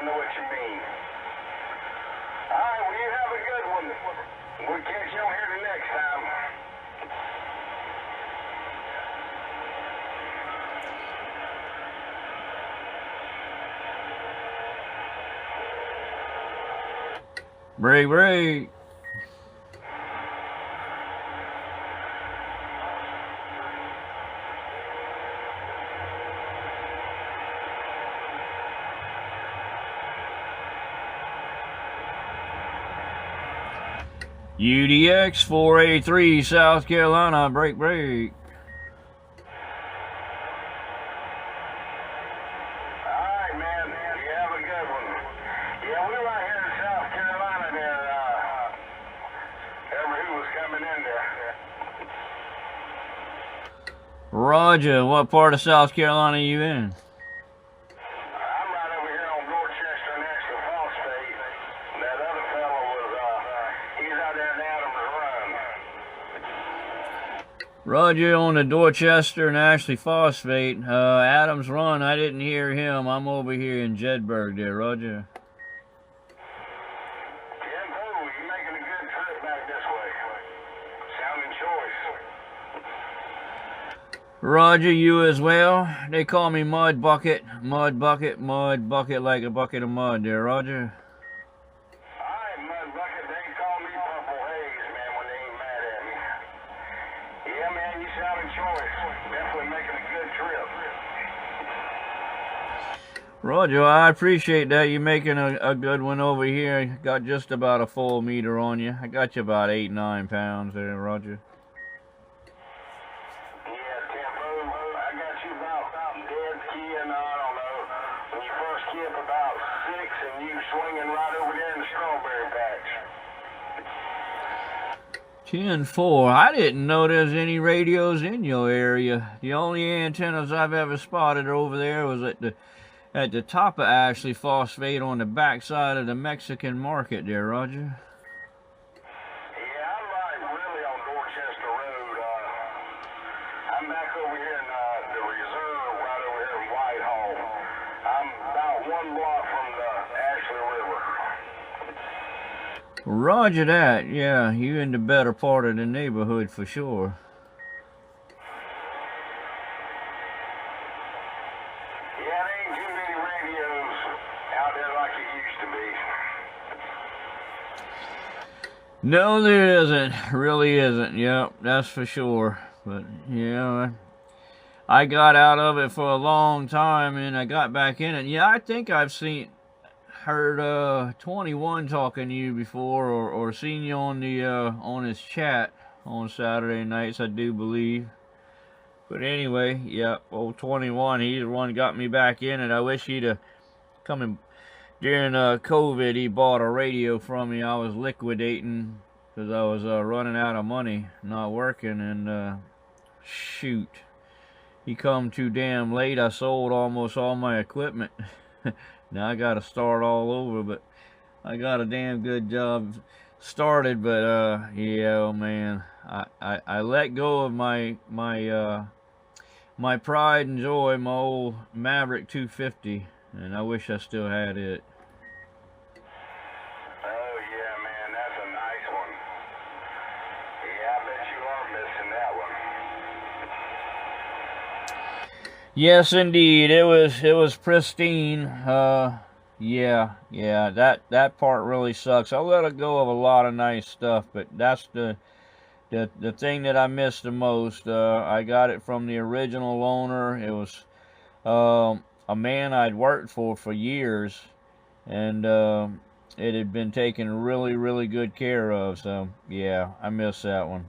I know what you mean. All right, well, you have a good one. We'll catch you on here the next time. Break, break. UDX 483 South Carolina, break, break. Alright, man. You have a good one. Yeah, we were right here in South Carolina there. Ever who was coming in there. Roger, what part of South Carolina are you in? I'm right over here on Dorchester and Ashley Phosphate. That other fellow was, he's out there in Adams Run. Roger on the Dorchester and Ashley Phosphate. Adams Run, I didn't hear him. I'm over here in Jedburgh there, Roger. You're making a good trip back this way. Sounding choice. Roger, you as well. They call me Mud Bucket. Mud Bucket, Mud Bucket, like a bucket of mud there, Roger. Alright, Mud Bucket, they call me Purple Haze, man, when they ain't mad at me. Yeah, man, you sounding choice. Definitely making a good trip. Roger, I appreciate that. You're making a good one over here. Got just about a full meter on you. I got you about 8-9 pounds there, Roger. About 6 and you swinging right over there in the strawberry patch. 10-4. I didn't know there's any radios in your area. The only antennas I've ever spotted over there was at the top of Ashley Phosphate on the backside of the Mexican market there, Roger. Yeah, I'm like really on Dorchester Road. I'm back over here in the reserve right over here in Whitehall. I'm about 1 block from the Ashley River. Roger that. Yeah, you in the better part of the neighborhood for sure. Yeah, there ain't too many radios out there like it used to be. No, there isn't. Really isn't. Yep, that's for sure. But, yeah, I got out of it for a long time and I got back in it. Yeah, I think I've heard 21 talking to you before, or seen you on the on his chat on Saturday nights, I do believe. But anyway, yeah, old 21, he's the one got me back in it. I wish he'd have come in during COVID. He bought a radio from me. I was liquidating because I was running out of money, not working, and shoot, he come too damn late. I sold almost all my equipment. Now I gotta start all over, but I got a damn good job started. But yeah, oh man, I let go of my pride and joy, my old Maverick 250, and I wish I still had it. Oh yeah, man, that's a nice one. Yeah, I bet you are missing that one. Yes, indeed. It was pristine. Yeah, that part really sucks. I let go of a lot of nice stuff, but that's the thing that I missed the most. I got it from the original owner. It was a man I'd worked for years, and it had been taken really, really good care of. So yeah, I miss that one.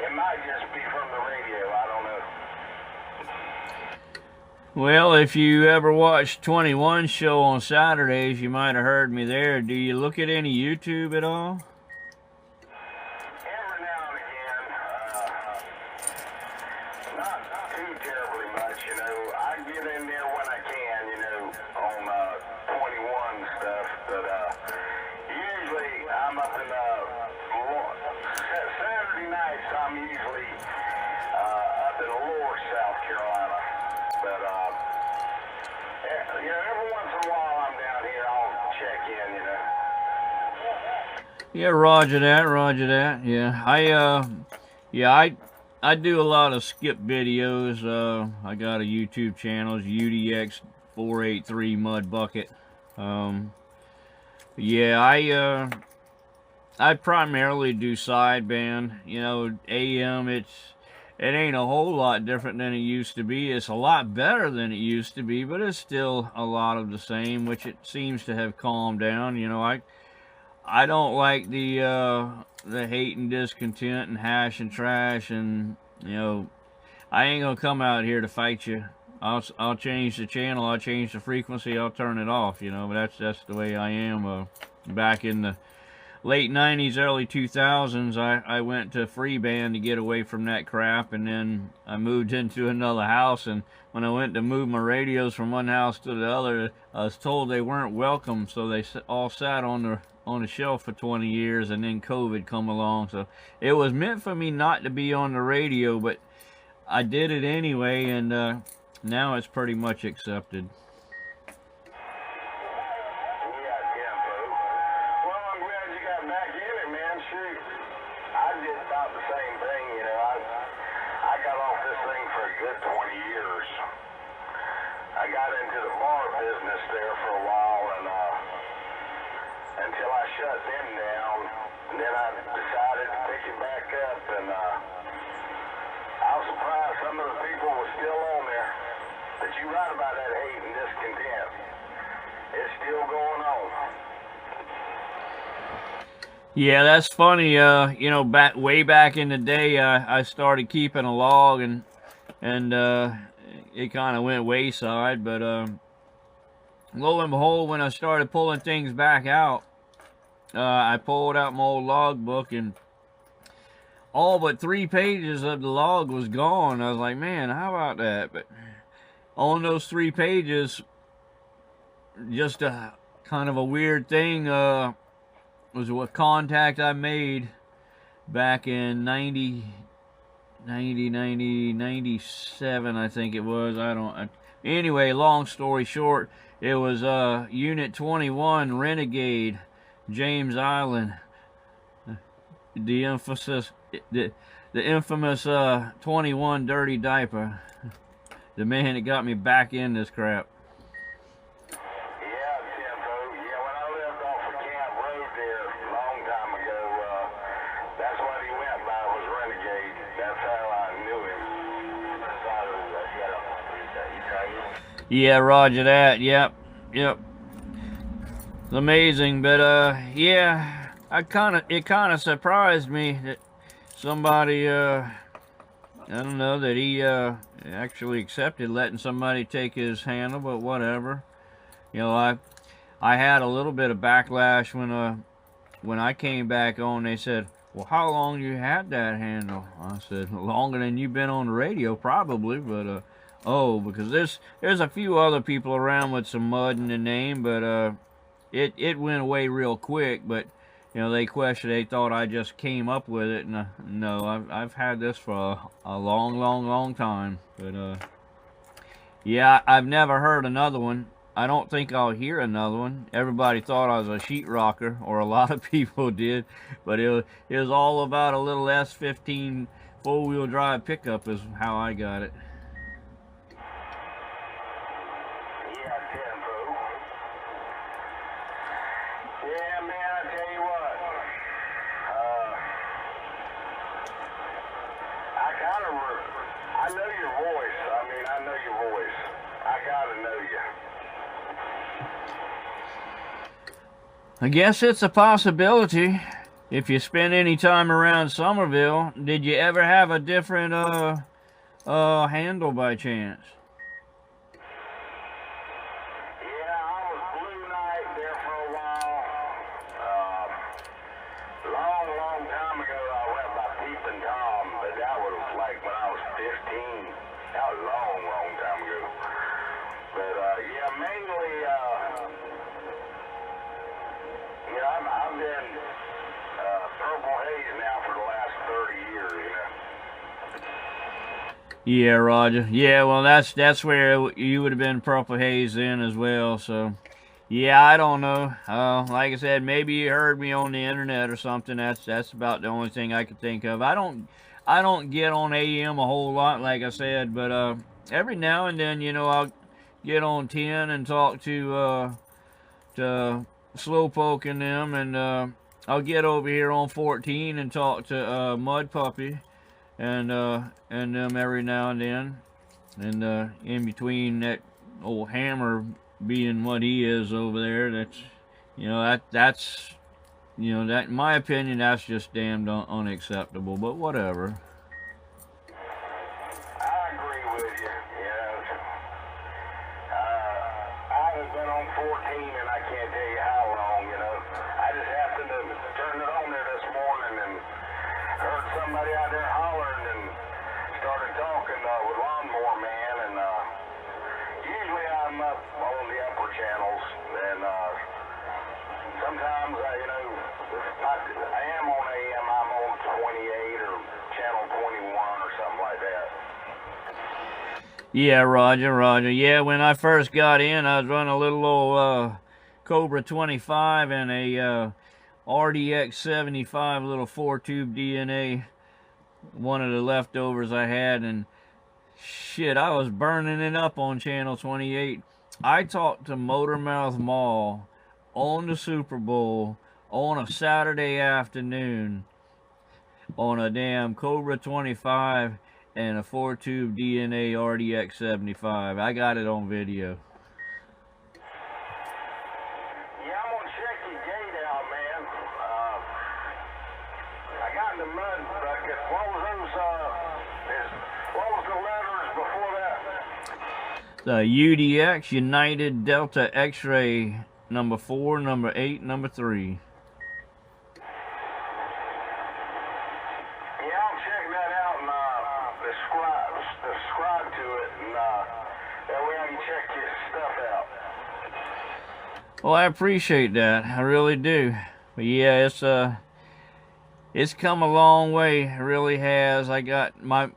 It might just be from the radio, I don't know. Well, if you ever watched 21's show on Saturdays, you might have heard me there. Do you look at any YouTube at all? Every now and again, not too terribly much, you know. I get in there when I can, you know, on 21 stuff, but usually I'm up in Saturday nights. I'm usually up in Lower South Carolina, but you know, every once in a while I'm down here. I'll check in, you know. Yeah, roger that, roger that. Yeah, I do a lot of skip videos. I got a YouTube channel, it's UDX483 Mud Bucket. Yeah, I primarily do sideband. You know, AM, it ain't a whole lot different than it used to be. It's a lot better than it used to be, but it's still a lot of the same, which it seems to have calmed down. You know, I don't like the hate and discontent and hash and trash, and you know, I ain't gonna come out here to fight you. I'll change the channel, I'll change the frequency, I'll turn it off. You know, but that's the way I am. Back in the late 90s, early 2000s, I went to free band to get away from that crap, and then I moved into another house, and when I went to move my radios from one house to the other, I was told they weren't welcome, so they all sat on the shelf for 20 years, and then COVID come along. So it was meant for me not to be on the radio, but I did it anyway, and now it's pretty much accepted. I got into the bar business there for a while, and until I shut them down, and then I decided to pick it back up, and I was surprised some of the people were still on there. But you're right about that hate and discontent. It's still going on. Yeah, that's funny. You know, way back in the day, I started keeping a log, and it kind of went wayside, but lo and behold, when I started pulling things back out, I pulled out my old log book, and all but 3 pages of the log was gone. I was like, man, how about that? But on those 3 pages, just a kind of a weird thing was what contact I made back in 97, I think it was. Anyway, long story short, it was Unit 21 Renegade, James Island, the infamous 21 Dirty Diaper, the man that got me back in this crap. Yeah, roger that. Yep. It's amazing, but yeah, it kind of surprised me that somebody I don't know, that he actually accepted letting somebody take his handle, but whatever. You know, I had a little bit of backlash when I came back on. They said, well, how long you had that handle? I said, longer than you've been on the radio, probably, but oh, because there's a few other people around with some mud in the name, but it went away real quick. But you know, they thought I just came up with it, and no, I've had this for a long time. But yeah, I've never heard another one. I don't think I'll hear another one. Everybody thought I was a sheetrocker, or a lot of people did, but it was all about a little S15 four-wheel drive pickup is how I got it. I know your voice. I mean, I know your voice. I gotta know you. I guess it's a possibility. If you spend any time around Somerville, did you ever have a different handle by chance? Yeah, I was Blue Knight there for a while. Long time ago, I went by Peepin' Tom, but that was like when I was 15. That was a long, long time ago. But, yeah, mainly, I've been Purple Haze now for the last 30 years, you know. Yeah, Roger. Yeah, well, that's where you would have been Purple Haze then as well. So, yeah, I don't know. Like I said, maybe you heard me on the internet or something. That's about the only thing I could think of. I don't get on AM a whole lot, like I said, but every now and then, I'll get on 10 and talk to Slowpoke and them, and I'll get over here on 14 and talk to Mud Puppy and them every now and then, and in between that old Hammer being what he is over there, that's that in my opinion, that's just damned unacceptable. But whatever. I agree with you. I haven't been on 14 and I can't tell you how long, I just happened to turn it on there this morning and heard somebody out there hollering and started talking with Lawnmower Man, and usually I'm up on the upper channels, and sometimes I am on AM, I'm on 28 or channel 21 or something like that. Yeah, Roger. Yeah, when I first got in, I was running a little old Cobra 25 and a RDX 75 little 4-tube DNA, one of the leftovers I had, and shit, I was burning it up on channel 28. I talked to Motormouth Mall on the Super Bowl on a Saturday afternoon on a damn Cobra 25 and a 4-tube DNA RDX 75. I got it on video. Yeah, I'm gonna check your gate out, man. I got in the mud bucket. What was the letters before that? The UDX, United Delta X-Ray, number 4, number 8, number 3. Yeah, I'll check that out and subscribe to it, and that way I can check your stuff out. Well, I appreciate that. I really do. But yeah, it's come a long way. It really has. I got my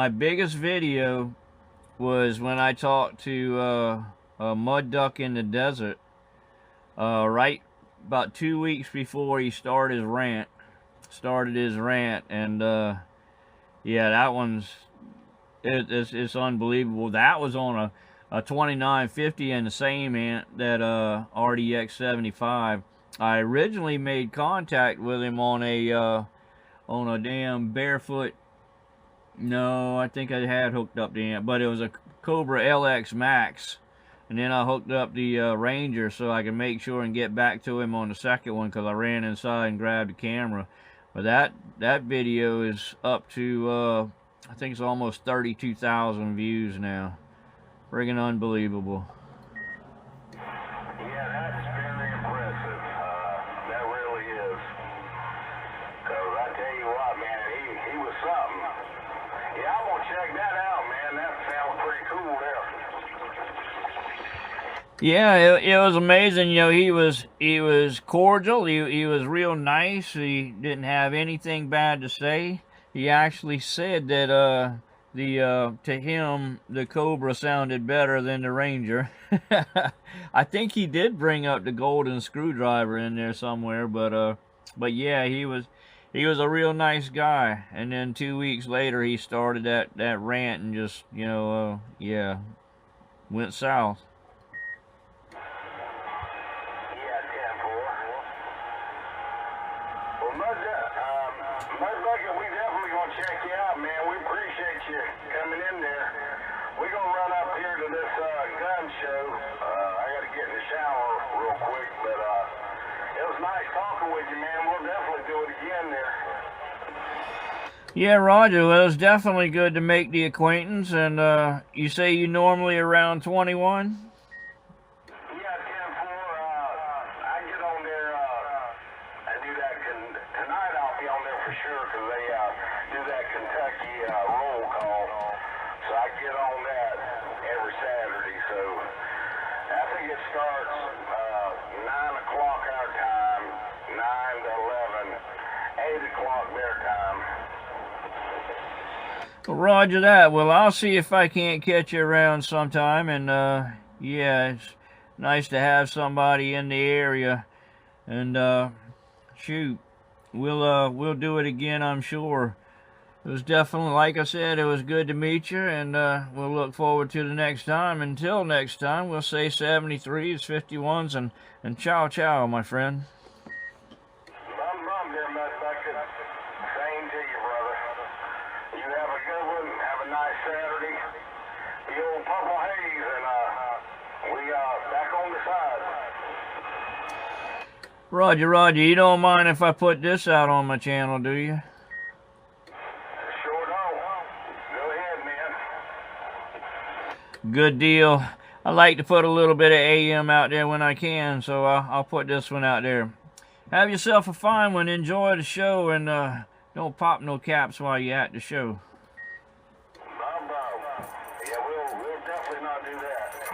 biggest video was when I talked to a mud duck in the desert, right about 2 weeks before he started his rant, and yeah, that one's it's unbelievable. That was on a 2950 and the same ant that RDX 75. I originally made contact with him on a damn barefoot. No, I think I had hooked up the ant, but it was a Cobra LX Max, and then I hooked up the Ranger so I could make sure and get back to him on the second one, because I ran inside and grabbed the camera. But that video is up to I think it's almost 32,000 views now. Friggin' unbelievable. Yeah, that's very impressive. That really is. Because I tell you what, man, he was something. Yeah, I'm going to check that out, man. That sounds pretty cool there. Yeah, it was amazing. He was cordial. He was real nice. He didn't have anything bad to say. He actually said that to him the Cobra sounded better than the Ranger. I think he did bring up the golden screwdriver in there somewhere, but yeah, he was a real nice guy. And then 2 weeks later he started that rant and just yeah, went south. Mudbucket, we definitely gonna check you out, man. We appreciate you coming in there. We're gonna run up here to this gun show. I gotta get in the shower real quick, but it was nice talking with you, man. We'll definitely do it again there. Yeah, Roger. Well, it's definitely good to make the acquaintance. And you say you normally around 21? Well, roger that. Well, I'll see if I can't catch you around sometime. And yeah, it's nice to have somebody in the area. And shoot, we'll do it again, I'm sure. It was definitely, like I said, it was good to meet you, and we'll look forward to the next time. Until next time, we'll say 73s, 51s, and ciao, ciao, my friend. Bum, dear Mud Bucket. Same to you, brother. You have a good one. Have a nice Saturday. The old Purple Haze, and we back on the side. Roger, Roger. You don't mind if I put this out on my channel, do you? Sure don't. Go ahead, man. Good deal. I like to put a little bit of AM out there when I can, so I'll put this one out there. Have yourself a fine one. Enjoy the show, and don't pop no caps while you're at the show. Bum. Yeah, we'll definitely not do that. All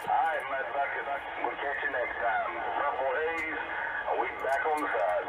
right, Mud Bucket. We'll catch you next time. Purple Haze, we back on the side.